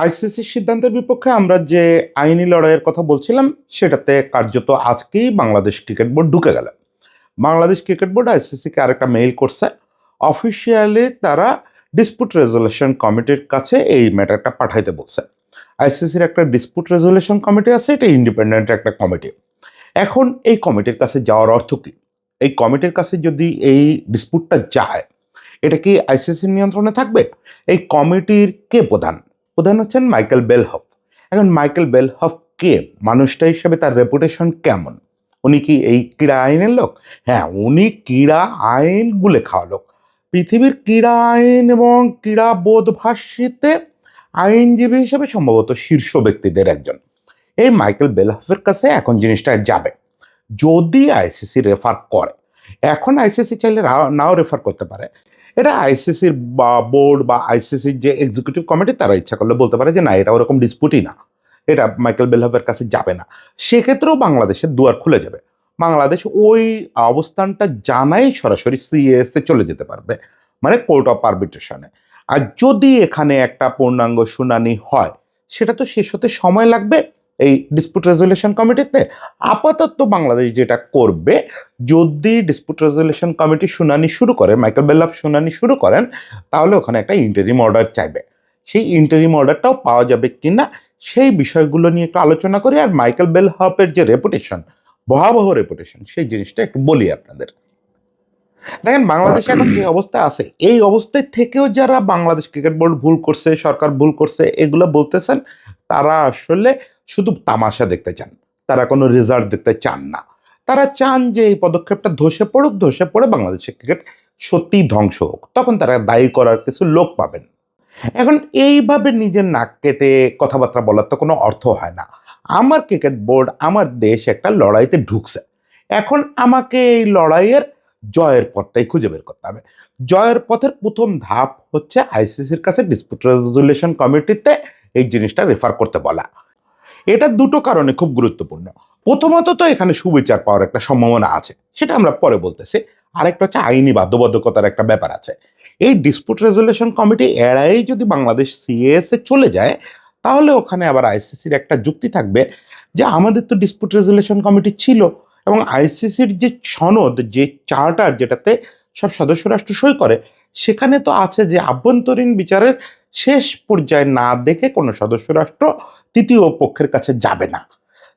আইসিসির সিদ্ধান্তের বিপক্ষে আমরা যে আইনি লড়াইয়ের কথা বলছিলাম সেটাতে কার্যত আজকেই বাংলাদেশ ক্রিকেট বোর্ড ঢুকে গেল। বাংলাদেশ ক্রিকেট বোর্ড আইসিসিকে আরেকটা মেইল করছে। অফিসিয়ালি তারা ডিসপুট রেজলিউশন কমিটির কাছে এই ম্যাটারটা পাঠাইতে বলছে। আইসিসির একটা ডিসপুট রেজলিউশন কমিটি আছে, এটা ইন্ডিপেন্ডেন্ট একটা কমিটি। এখন এই কমিটির কাছে যাওয়ার অর্থ কি? এই কমিটির কাছে যদি এই ডিসপুটটা যায়, এটা কি আইসিসির নিয়ন্ত্রণে থাকবে? এই কমিটির কে প্রধান? প্রধান হচ্ছেন মাইকেল বেলহফ। এখন মাইকেল বেলহফ কে? মানুষটা হিসেবে তার রেপুটেশন কেমন? উনি কি এই ক্রীড়া আইনের লোক? হ্যাঁ, উনি ক্রীড়া আইন গুলে খাওয়া লোক। পৃথিবীর ক্রীড়া আইন এবং ক্রীড়া বোধ ভাষ্যিতে আইনজীবী হিসেবে সম্ভবত শীর্ষ ব্যক্তিদের একজন। এই মাইকেল বেলহফের কাছে এখন জিনিসটা যাবে যদি আইসিসি রেফার করে। এখন আইসিসি চাইলে নাও রেফার করতে পারে। এটা আইসিসির বা বোর্ড বা আইসিসির যে এক্সিকিউটিভ কমিটি তারা ইচ্ছা করলে বলতে পারে যে না, এটা ওরকম ডিসপুটই না, এটা মাইকেল বেলহফের কাছে যাবে না। সেক্ষেত্রেও বাংলাদেশের দুয়ার খুলে যাবে। বাংলাদেশ ওই অবস্থানটা জানাই সরাসরি সিএস এ চলে যেতে পারবে, মানে কোর্ট অফ আরবিট্রেশনে। আর যদি এখানে একটা পূর্ণাঙ্গ শুনানি হয়, সেটা তো শেষ হতে সময় লাগবে এই ডিসপুট রেজলিউশন কমিটিতে। আপাতত বাংলাদেশ যেটা করবে, যদি ডিসপুট রেজলিউশন কমিটি শুনানি শুরু করে, মাইকেল বেলহফ শুনানি শুরু করেন, তাহলে ওখানে একটা ইন্টারিম অর্ডার চাইবে। সেই ইন্টারিম অর্ডারটাও পাওয়া যাবে কিনা সেই বিষয়গুলো নিয়ে একটু আলোচনা করি। আর মাইকেল বেলহফের যে রেপুটেশন, ভয়াবহ রেপুটেশন, সেই জিনিসটা একটু বলি আপনাদের। দেখেন, বাংলাদেশ এখন যে অবস্থায় আছে, এই অবস্থায় থেকেও যারা বাংলাদেশ ক্রিকেট বোর্ড ভুল করছে, সরকার ভুল করছে এগুলো বলতেছেন, তারা আসলে শুধু তামাশা দেখতে চান, তারা কোনো রেজাল্ট দেখতে চান না। তারা চান যে এই পদক্ষেপটা ধসে পড়ুক, ধসে পড়ে বাংলাদেশের ক্রিকেট সত্যিই ধ্বংস হোক, তখন তারা দায়ী করার কিছু লোক পাবেন। এখন এইভাবে নিজের নাক কেটে কথাবার্তা বলার তো কোনো অর্থ হয় না। আমার ক্রিকেট বোর্ড, আমার দেশ একটা লড়াইতে ঢুকছে। এখন আমাকে এই লড়াইয়ের জয়ের পথটাই খুঁজে বের করতে হবে। জয়ের পথের প্রথম ধাপ হচ্ছে আইসিসির কাছে ডিসপুট রেজলিউশন কমিটিতে এই জিনিসটা রেফার করতে বলা। এটা দুটো কারণে খুব গুরুত্বপূর্ণ। প্রথমত তো এখানে সুবিচার পাওয়ার একটা সম্ভাবনা আছে, সেটা আমরা পরে বলতেছি। আরেকটা হচ্ছে আইনি বাধ্যবাধকতার একটা ব্যাপার আছে। এই ডিসপুট রেজলিউশন কমিটি এড়াই যদি বাংলাদেশ সিএস এ চলে যায়, তাহলে ওখানে আবার আইসিসির একটা যুক্তি থাকবে যে আমাদের তো ডিসপুট রেজলিউশন কমিটি ছিল, এবং আইসিসির যে সনদ, যে চার্টার যেটাতে সব সদস্য রাষ্ট্র সই করে, সেখানে তো আছে যে আভ্যন্তরীণ বিচারের শেষ পর্যায়ে না দেখে কোনো সদস্য রাষ্ট্র তৃতীয় পক্ষের কাছে যাবে না।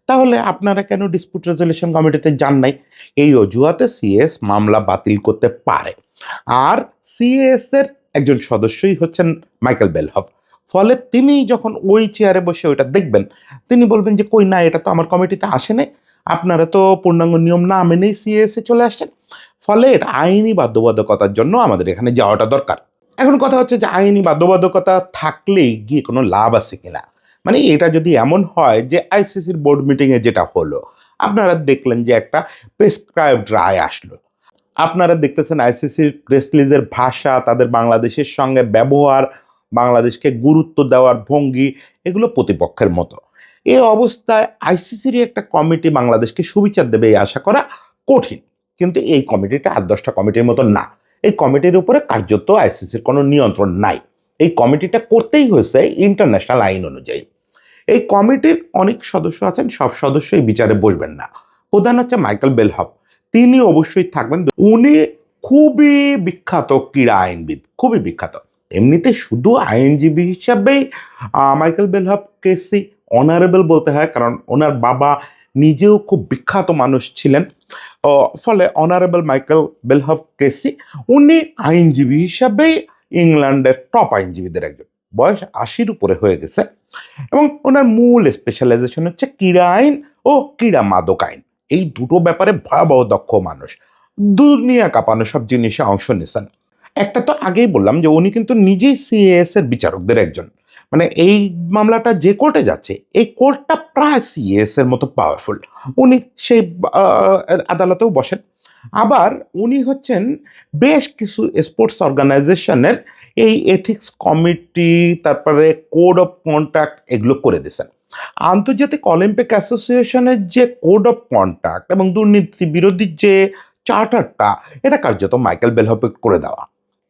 তাহলে আপনারা কেন ডিসপুট রেজলিউশন কমিটিতে যান নাই? এই অজুহাতে সিএস মামলা বাতিল করতে পারে। আর সিএস এর একজন সদস্যই হচ্ছেন মাইকেল বেলহফ। ফলে তিনি যখন ওই চেয়ারে বসে ওইটা দেখবেন, তিনি বলবেন যে কই না, এটা তো আমার কমিটিতে আসে নাই, আপনারা তো পূর্ণাঙ্গ নিয়ম না মেনেই সিএস এ চলে আসছেন। ফলে এটা আইনি বাধ্যবাধকতার জন্য আমাদের এখানে যাওয়াটা দরকার। এখন কথা হচ্ছে যে আইনি বাধ্যবাধকতা থাকলেই গিয়ে কোনো লাভ আছে কিনা। মানে এটা যদি এমন হয় যে আইসিসির বোর্ড মিটিংয়ে যেটা হলো, আপনারা দেখলেন যে একটা প্রেসক্রাইবড রায় আসলো, আপনারা দেখতেছেন আইসিসির প্রেস রিলিজের ভাষা, তাদের বাংলাদেশের সঙ্গে ব্যবহার, বাংলাদেশকে গুরুত্ব দেওয়ার ভঙ্গি, এগুলো প্রতিপক্ষের মতো। এই অবস্থায় আইসিসিরই একটা কমিটি বাংলাদেশকে সুবিচার দেবে এই আশা করা কঠিন। কিন্তু এই কমিটিটা ৮-১০টা কমিটির মতো না। এই কমিটির উপরে কার্যত আইসিসির কোনো নিয়ন্ত্রণ নাই। এই কমিটিটা করতেই হয়েছে ইন্টারন্যাশনাল আইন অনুযায়ী। এই কমিটির অনেক সদস্য আছেন, সব সদস্য এই বিচারে বসবেন না। প্রধান হচ্ছে মাইকেল বেলহফ, তিনি অবশ্যই থাকবেন। উনি খুবই বিখ্যাত ক্রীড়া আইনবিদ, খুবই বিখ্যাত। এমনিতে শুধু আইনজীবী হিসাবেই মাইকেল বেলহফ কেসি অনারেবল বলতে হয়, কারণ ওনার বাবা নিজেও খুব বিখ্যাত মানুষ ছিলেন। ফলে অনারেবল মাইকেল বেলহফ কেসি, উনি আইনজীবী হিসাবেই ইংল্যান্ডের টপ আইনজীবীদের একজন। বয়স ৮০-র উপরে হয়ে গেছে, এবং ওনার মূল স্পেশালাইজেশন হচ্ছে ক্রীড়া আইন ও ক্রীড়া মাদক আইন। এই দুটো ব্যাপারে ভয়াবহ দক্ষ মানুষ, দুনিয়া কাঁপানো সব জিনিসে অংশ নিয়েছেন। একটা তো আগেই বললাম যে উনি কিন্তু নিজেই সিএএস এর বিচারকদের একজন। মানে এই মামলাটা যে কোর্টে যাচ্ছে, এই কোর্টটা প্রায় সিএএস এর মতো পাওয়ারফুল। উনি সেই আদালতেও বসেন। আবার উনি হচ্ছেন বেশ কিছু স্পোর্টস অর্গানাইজেশনের এই এথিক্স কমিটি, তারপরে কোড অফ কন্ডাক্ট, এগুলো করে দিয়েছেন। আন্তর্জাতিক অলিম্পিক অ্যাসোসিয়েশনের যে কোড অফ কন্ডাক্ট এবং দুর্নীতি বিরোধী যে চার্টারটা, এটা কার্যত মাইকেল বেলহফ করে দেওয়া।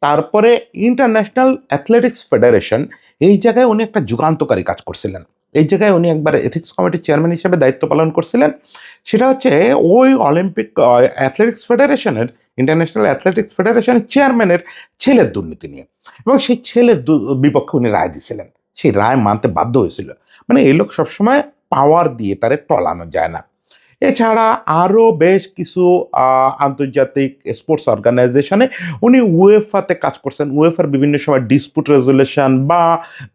তারপরে ইন্টারন্যাশনাল অ্যাথলেটিক্স ফেডারেশন, এই জায়গায় উনি একটা যুগান্তকারী কাজ করছিলেন। এই জায়গায় উনি একবার এথিক্স কমিটির চেয়ারম্যান হিসেবে দায়িত্ব পালন করছিলেন। সেটা হচ্ছে ওই অলিম্পিক অ্যাথলেটিক্স ফেডারেশনের, ইন্টারন্যাশনাল অ্যাথলেটিক্স ফেডারেশনের চেয়ারম্যানের ছেলের দুর্নীতি নিয়ে, এবং সেই ছেলের বিপক্ষে উনি রায় দিছিলেন। সেই রায় মানতে বাধ্য হয়েছিল। মানে এই লোক সবসময় পাওয়ার দিয়ে তারে টলানো যায় না। এছাড়া আরও বেশ কিছু আন্তর্জাতিক স্পোর্টস অর্গানাইজেশনে উনি উয়েফাতে কাজ করছেন। উয়েফার বিভিন্ন সময় ডিসপুট রেজুলেশন বা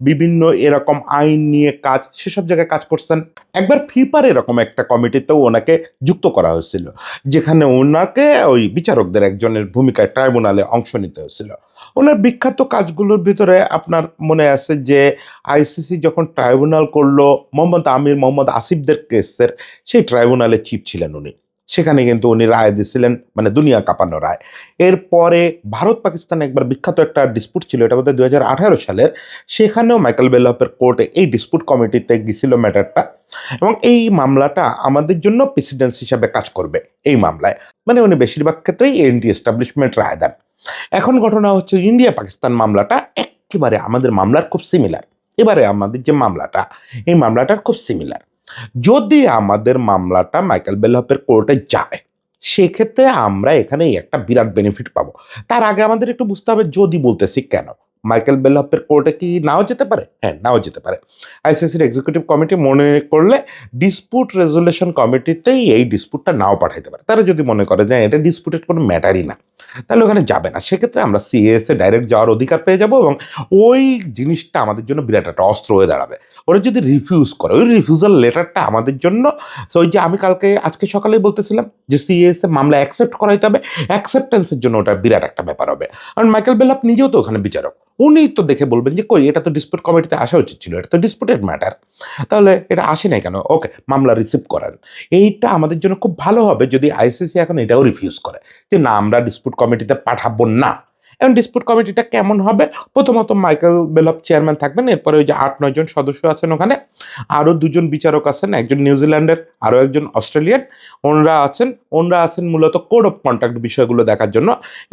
বিভিন্ন এরকম আইন নিয়ে কাজ, সেসব জায়গায় কাজ করছেন। একবার ফিফার এরকম একটা কমিটিতেও ওনাকে যুক্ত করা হয়েছিল, যেখানে ওনাকে ওই বিচারকদের একজনের ভূমিকায় ট্রাইব্যুনালে অংশ নিতে হয়েছিল। ওনার বিখ্যাত কাজগুলোর ভিতরে আপনার মনে আছে যে আইসিসি যখন ট্রাইব্যুনাল করলো মোহাম্মদ আমির, মোহাম্মদ আসিফদের কেসের, সেই ট্রাইব্যুনালে চিফ ছিলেন উনি। সেখানে কিন্তু উনি রায় দিয়েছিলেন, মানে দুনিয়া কাঁপানো রায়। এরপরে ভারত পাকিস্তানে একবার বিখ্যাত একটা ডিসপুট ছিল, এটা বোধহয় 2018 সালের। সেখানেও মাইকেল বেলহফের কোর্টে এই ডিসপুট কমিটিতে গেছিল ম্যাটারটা, এবং এই মামলাটা আমাদের জন্য প্রেসিডেন্স হিসাবে কাজ করবে এই মামলায়। মানে উনি বেশিরভাগ ক্ষেত্রেই এনটি এস্টাবলিশমেন্ট রায় দেন। এখন ঘটনা হচ্ছে ইন্ডিয়া পাকিস্তান মামলাটা একেবারে আমাদের মামলার খুব সিমিলার। এবারে আমাদের যে মামলাটা, এই মামলাটার খুব সিমিলার। যদি আমাদের মামলাটা মাইকেল বেলহফের কোর্টে যায়, সেক্ষেত্রে আমরা এখানে একটা বিরাট বেনিফিট পাবো। তার আগে আমাদের একটু বুঝতে হবে যদি বলতেছি কেন। মাইকেল বেলহফের কোর্টে কি নাও যেতে পারে? হ্যাঁ, নাও যেতে পারে। আইসিসির এক্সিকিউটিভ কমিটি মনে করলে ডিসপুট রেজুলেশন কমিটিতেই এই ডিসপুটটা নাও পাঠাইতে পারে। তারা যদি মনে করে যে এটা ডিসপুটেড কোনো ম্যাটারই না, তাহলে ওখানে যাবে না। সেক্ষেত্রে আমরা সিএসএ ডাইরেক্ট যাওয়ার অধিকার পেয়ে যাব, এবং ওই জিনিসটা আমাদের জন্য বিরাট একটা অস্ত্র হয়ে দাঁড়াবে। ওরা যদি রিফিউজ করে, ওই রিফিউজাল লেটারটা আমাদের জন্য, তো ওই যে আমি আজকে সকালেই বলতেছিলাম যে সিএসএ মামলা অ্যাকসেপ্ট করাইতে হবে, অ্যাকসেপ্টেন্সের জন্য ওটা বিরাট একটা ব্যাপার হবে। কারণ মাইকেল বেলহফ নিজেও তো ওখানে বিচারক, উনি তো দেখে বলবেন যে কই, এটা তো ডিসপুট কমিটিতে আসা উচিত ছিল, এটা তো ডিসপুটেড ম্যাটার, তাহলে এটা আসে নাই কেন? ওকে, মামলা রিসিভ করেন। এইটা আমাদের জন্য খুব ভালো হবে যদি আইসিসি এখন এটাও রিফিউজ করে যে না, আমরা ডিসপুট কমিটিতে পাঠাবো না। এখন ডিসপুট কমিটিটা কেমন হবে? প্রথমত মাইকেল বেলহফ চেয়ারম্যান থাকবেন, এরপরে ওই যে 8-9 জন সদস্য আছেন ওখানে, আরও 2জন বিচারক আছেন, একজন নিউজিল্যান্ডের, আরও একজন অস্ট্রেলিয়ান। ওনরা আছেন মূলত কোড অফ কন্ডাক্ট বিষয়গুলো দেখার জন্য।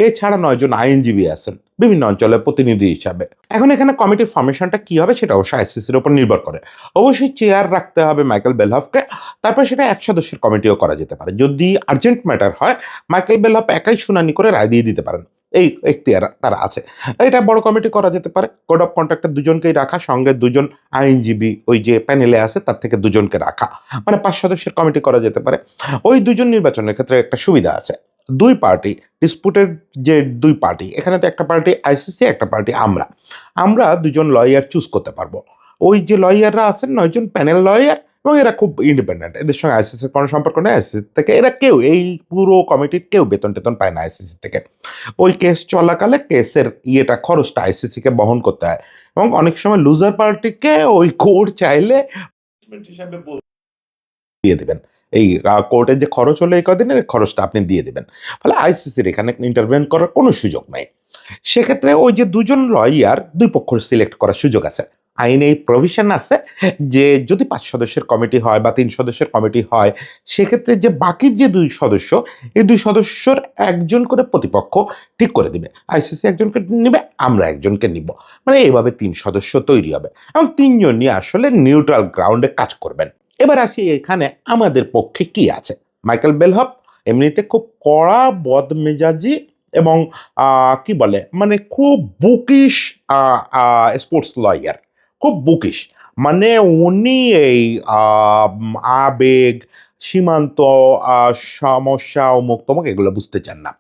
এছাড়া 9 জন আইনজীবী আছেন বিভিন্ন অঞ্চলের প্রতিনিধি হিসাবে। এখন এখানে কমিটির ফরমেশনটা কি হবে সেটা অবশ্যই আইসিসির উপর নির্ভর করে। অবশ্যই চেয়ার রাখতে হবে মাইকেল বেলহফকে। তারপর সেটা 1 সদস্যের কমিটিও করা যেতে পারে। যদি আর্জেন্ট ম্যাটার হয়, মাইকেল বেলহফ একাই শুনানি করে রায় দিয়ে দিতে পারেন, এই এখতিয়ার তারা আছে। এটা বড় কমিটি করা যেতে পারে। কোড অফ কন্ডাক্টের 2 জনকেই রাখা, সঙ্গে 2 জন আইনজীবী ওই যে প্যানেলে আছে তার থেকে 2 জনকে রাখা, মানে 5 সদস্যের কমিটি করা যেতে পারে। ওই 2 জন নির্বাচনের ক্ষেত্রে একটা সুবিধা আছে। 2 পার্টি, ডিসপুটেড যে 2 পার্টি, এখানে তো একটা পার্টি আইসিসি, একটা পার্টি আমরা 2 জন লয়ার চুজ করতে পারবো। ওই যে লয়াররা আছেন 9 জন প্যানেল লয়ার, এবং এরা খুব ইন্ডিপেন্ডেন্ট, এদের সঙ্গে আইসিসির কোনো সম্পর্ক নেই। আইসিসি থেকে এরা কেউ, এই পুরো কমিটির কেউ বেতন টেতন পায় না আইসিসি থেকে। ওই কেস চলাকালে কেসের খরচটা আইসিসিকে বহন করতে হয়, এবং অনেক সময় লুজার পার্টিকে ওই কোর্ট চাইলে হিসাবে দিয়ে দেবেন। এই কোর্টের যে খরচ হলো এই কদিনের খরচটা আপনি দিয়ে দেবেন। ফলে আইসিসির এখানে ইন্টারভেন করার কোনো সুযোগ নাই। সেক্ষেত্রে ওই যে 2 জন লয়ার 2 পক্ষ সিলেক্ট করার সুযোগ আছে। আইনে এই প্রভিশন আছে যে যদি 5 সদস্যের কমিটি হয় বা 3 সদস্যের কমিটি হয়, সেক্ষেত্রে যে বাকি যে 2 সদস্য, এই 2 সদস্যর একজন করে প্রতিপক্ষ ঠিক করে দিবে। আইসিসি একজনকে নিবে, আমরা একজনকে নিব। মানে এইভাবে 3 সদস্য তৈরি হবে, এবং 3 জনই আসলে নিউট্রাল গ্রাউন্ডে কাজ করবেন। এবার আসি এখানে আমাদের পক্ষে কি আছে। মাইকেল বেলহফ এমনিতে খুব কড়া বদমেজাজি এবং কি বলে, মানে খুব বুকিশ স্পোর্টস লয়ার, খুব বুকিশ। মানে উনি এই আবেগ, সীমান্ত, সমস্যা, অমুক তমুক এগুলো বুঝতে চান না।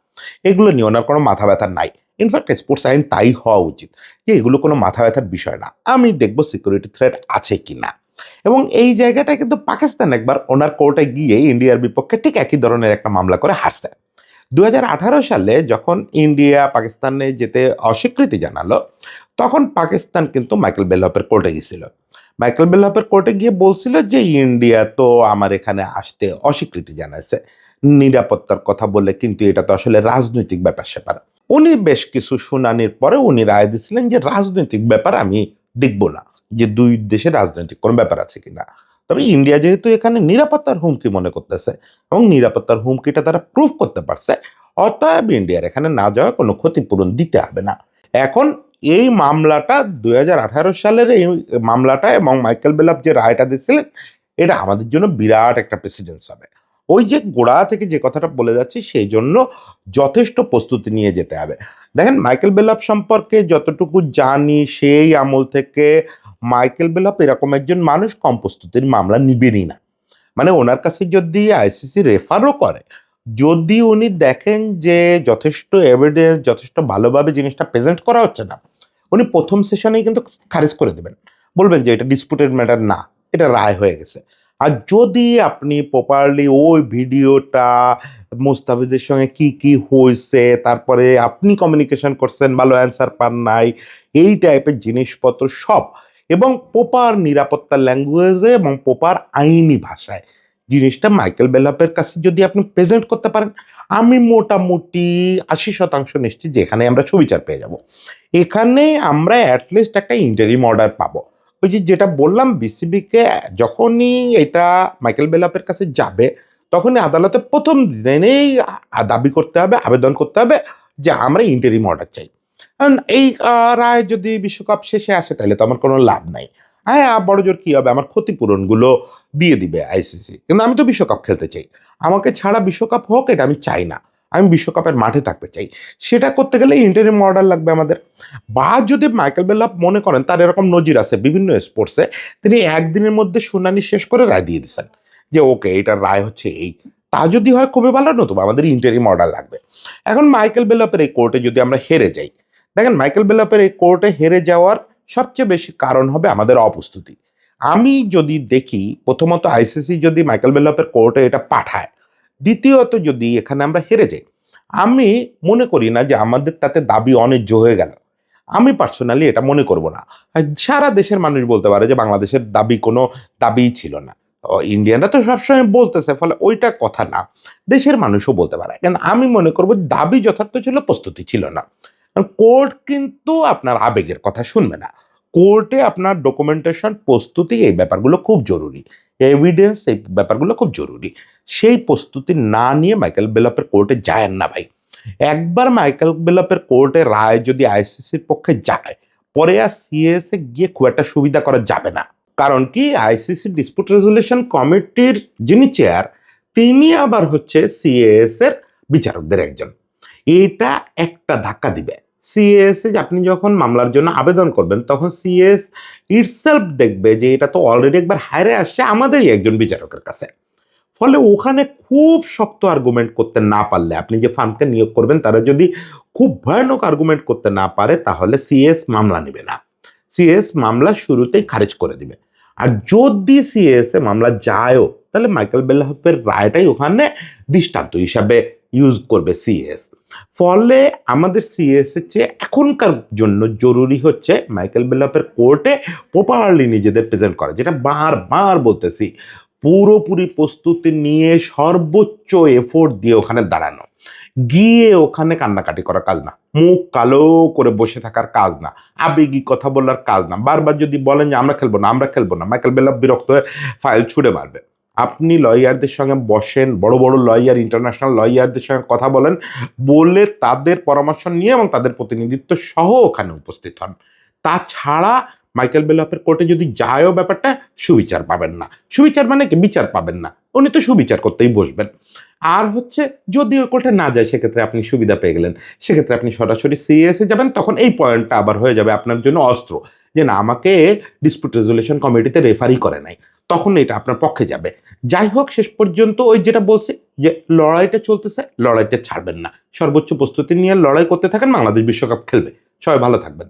এগুলো নিয়ে ওনার কোনো মাথা ব্যথা নাই। ইনফ্যাক্ট স্পোর্টস আইন তাই হওয়া উচিত যে এগুলো কোনো মাথা ব্যথার বিষয় না, আমি দেখব সিকিউরিটি থ্রেট আছে কিনা। এবং এই জায়গাটা কিন্তু পাকিস্তান একবার ওনার কোর্টে গিয়ে ইন্ডিয়ার বিপক্ষে ঠিক একই ধরনের একটা মামলা করে হারছে। 2018 সালে যখন ইন্ডিয়া পাকিস্তানে যেতে অস্বীকৃতি জানালো, তখন পাকিস্তান কিন্তু মাইকেল বেলহফের কোর্টে গেছিল। মাইকেল বেলহফের কোর্টে গিয়ে বলছিল যে ইন্ডিয়া তো আমার এখানে আসতে অস্বীকৃতি জানাইছে নিরাপত্তার কথা বলে, কিন্তু এটা তো আসলে রাজনৈতিক ব্যাপার স্যাপার। উনি বেশ কিছু শুনানির পরে উনি রায় দিয়েছিলেন যে রাজনৈতিক ব্যাপার আমি দেখব না, যে 2 দেশের রাজনৈতিক কোনো ব্যাপার আছে কিনা। তবে ইন্ডিয়া যেহেতু এখানে নিরাপত্তার হুমকি মনে করতেছে, এবং নিরাপত্তার হুমকিটা তারা প্রুভ করতে পারছে, অতএব ইন্ডিয়ার এখানে না যাওয়া কোনো ক্ষতিপূরণ দিতে হবে না। এখন এই মামলাটা 2018 সালের এই মামলাটা এবং মাইকেল বেলফ যে রায়টা দিয়েছিলেন, এটা আমাদের জন্য বিরাট একটা প্রেসিডেন্স হবে। ওই যে গোড়া থেকে যে কথাটা বলে যাচ্ছি, সেই জন্য যথেষ্ট প্রস্তুতি নিয়ে যেতে হবে। দেখেন, মাইকেল বেলফ সম্পর্কে যতটুকু জানি, সেই আমল থেকে মাইকেল বেলফ এরকম একজন মানুষ কম প্রস্তুতির মামলা নিবেনই না। মানে ওনার কাছে যদি আইসিসি রেফারও করে, যদি উনি দেখেন যে যথেষ্ট এভিডেন্স, যথেষ্ট ভালোভাবে জিনিসটা প্রেজেন্ট করা হচ্ছে না, উনি প্রথম সেশনেই কিন্তু খারিজ করে দেবেন, বলবেন যে এটা ডিসপুটেড ম্যাটার না, এটা রায় হয়ে গেছে। আর যদি আপনি প্রপারলি ওই ভিডিওটা, মুস্তাফিজের সঙ্গে কি কি হয়েছে, তারপরে আপনি কমিউনিকেশন করছেন, ভালো অ্যান্সার পান নাই, এই টাইপের জিনিসপত্র সব, এবং প্রপার নিরাপত্তা ল্যাঙ্গুয়েজে এবং প্রপার আইনি ভাষায় জিনিসটা মাইকেল বেলফের কাছে যদি আপনি প্রেজেন্ট করতে পারেন, আমি মোটামুটি 80% নিশ্চিত যে এখানে আমরা সুবিচার পেয়ে যাব। এখানে আমরা অ্যাটলিস্ট একটা ইন্টারিম অর্ডার পাবো। ওই যে যেটা বললাম, বিসিবিকে যখনই এটা মাইকেল বেলফের কাছে যাবে, তখনই আদালতে প্রথম দিনেই দাবি করতে হবে, আবেদন করতে হবে যে আমরা ইন্টারিম অর্ডার চাই। কারণ এই রায় যদি বিশ্বকাপ শেষে আসে, তাহলে তো আমার কোনো লাভ নাই। হ্যাঁ, বড় জোর কি হবে, আমার ক্ষতিপূরণগুলো দিয়ে দিবে আইসিসি, কিন্তু আমি তো বিশ্বকাপ খেলতে চাই। আমাকে ছাড়া বিশ্বকাপ হোক, এটা আমি চাই না। আমি বিশ্বকাপের মাঠে থাকতে চাই। সেটা করতে গেলে ইন্টারিম অর্ডার লাগবে আমাদের। বা যদি মাইকেল বেলফ মনে করেন, তার এরকম নজির আছে বিভিন্ন স্পোর্টসে, তিনি একদিনের মধ্যে শুনানি শেষ করে রায় দিয়ে দিচ্ছেন যে ওকে, এটার রায় হচ্ছে এই, তা যদি হয় খুবই ভালো, নতুবা আমাদের ইন্টারিম অর্ডার লাগবে। এখন মাইকেল বেলফের এই কোর্টে যদি আমরা হেরে যাই, দেখেন মাইকেল বেলফের এই কোর্টে হেরে যাওয়ার সবচেয়ে বেশি কারণ হবে আমাদের অপ্রস্তুতি। আমি যদি দেখি, প্রথমত আইসিসি যদি মাইকেল বেলফের কোর্টে এটা পাঠায়, দ্বিতীয়ত যদি এখানে আমরা হেরে যাই, আমি মনে করি না যে আমাদের তাতে দাবি অন্যায্য হয়ে গেল। আমি পার্সোনালি এটা মনে করব না। আর সারা দেশের মানুষ বলতে পারে যে বাংলাদেশের দাবি কোনো দাবিই ছিল না। ইন্ডিয়ানরা তো সবসময় বলতেছে, ফলে ওইটা কথা না। দেশের মানুষও বলতে পারে, কিন্তু আমি মনে করব দাবি যথার্থ ছিল, প্রস্তুতি ছিল না। কোর্ট কিন্তু আপনার আবেগের কথা শুনবে না। কোর্টে আপনার ডকুমেন্টেশন, প্রস্তুতি, এই ব্যাপারগুলো খুব জরুরি। এভিডেন্স, এই ব্যাপারগুলো খুব জরুরি। সেই প্রস্তুতি না নিয়ে মাইকেল বেলফের কোর্টে যায়েন না ভাই। একবার মাইকেল বেলফের কোর্টে রায় যদি আইসিসির পক্ষে যায়, পরে আর সিএসএ গিয়ে খুব একটা সুবিধা করা যাবে না। কারণ কি, আইসিসি ডিসপুট রেজুলেশন কমিটির যিনি চেয়ার, তিনি আবার হচ্ছে সিএস এর বিচারকদের একজন। এটা একটা ধাক্কা দিবে সিএস এ। আপনি যখন মামলার জন্য আবেদন করবেন, তখন সিএস ইটসেলফ দেখবে যে এটা তো অলরেডি একবার হারে আসছে আমাদেরই একজন বিচারকের কাছে। ফলে ওখানে খুব শক্ত আর্গুমেন্ট করতে না পারলে, আপনি যে ফার্মকে নিয়োগ করবেন তারা যদি খুব ভয়ানক আর্গুমেন্ট করতে না পারে, তাহলে সিএস মামলা নেবে না। সিএস মামলা শুরুতেই খারিজ করে দিবে। আর যদি সিএস এ মামলা যায়ও, তাহলে মাইকেল বেলফের রায়টাই ওখানে দৃষ্টান্ত হিসাবে ইউজ করবে সিএস। ফলে আমাদের সিএস এর চেয়ে এখনকার জন্য জরুরি হচ্ছে মাইকেল বেলফের কোর্টে প্রপারলি নিজেদের প্রেজেন্ট করা, যেটা বারবার বলতেছি, পুরোপুরি প্রস্তুতি নিয়ে সর্বোচ্চ এফোর্ট দিয়ে ওখানে দাঁড়ানো, গিয়ে ওখানে কান্নাকাটি করার কাজ না, মুখ কালো করে বসে থাকার কাজ না, আবেগী কথা বলার কাজ না। বারবার যদি বলেন যে আমরা খেলবো না, আমরা খেলবো না, মাইকেল বেলফ বিরক্ত হয়ে ফাইল ছুড়ে মারবে। আপনি লয়ারদের সঙ্গে বসেন, বড় বড় লয়ার, ইন্টারন্যাশনাল লয়ারদের সঙ্গে কথা বলেন, বলে তাদের পরামর্শ নিয়ে এবং তাদের প্রতিনিধিত্ব সহ ওখানে উপস্থিত হন। তাছাড়া মাইকেল বেলফের কোর্টে যদি যায়ও, ব্যাপারটা সুবিচার পাবেন না। সুবিচার মানে কি, বিচার পাবেন না, উনি তো সুবিচার করতেই বসবেন। আর হচ্ছে যদি ওই কোর্টে না যায়, সেক্ষেত্রে আপনি সুবিধা পেয়ে গেলেন, সেক্ষেত্রে আপনি সরাসরি সিএসএ যাবেন, তখন এই পয়েন্টটা আবার হয়ে যাবে আপনার জন্য অস্ত্র, যে না, আমাকে ডিসপিউট রেজুলেশন কমিটিতে রেফারই করে নাই, তখন এটা আপনার পক্ষে যাবে। যাই হোক, শেষ পর্যন্ত ওই যেটা বলছি, যে লড়াইটা চলতেছে, লড়াইটা ছাড়বেন না, সর্বোচ্চ প্রস্তুতি নিয়ে লড়াই করতে থাকেন, বাংলাদেশ বিশ্বকাপ খেলবে। সবাই ভালো থাকবেন।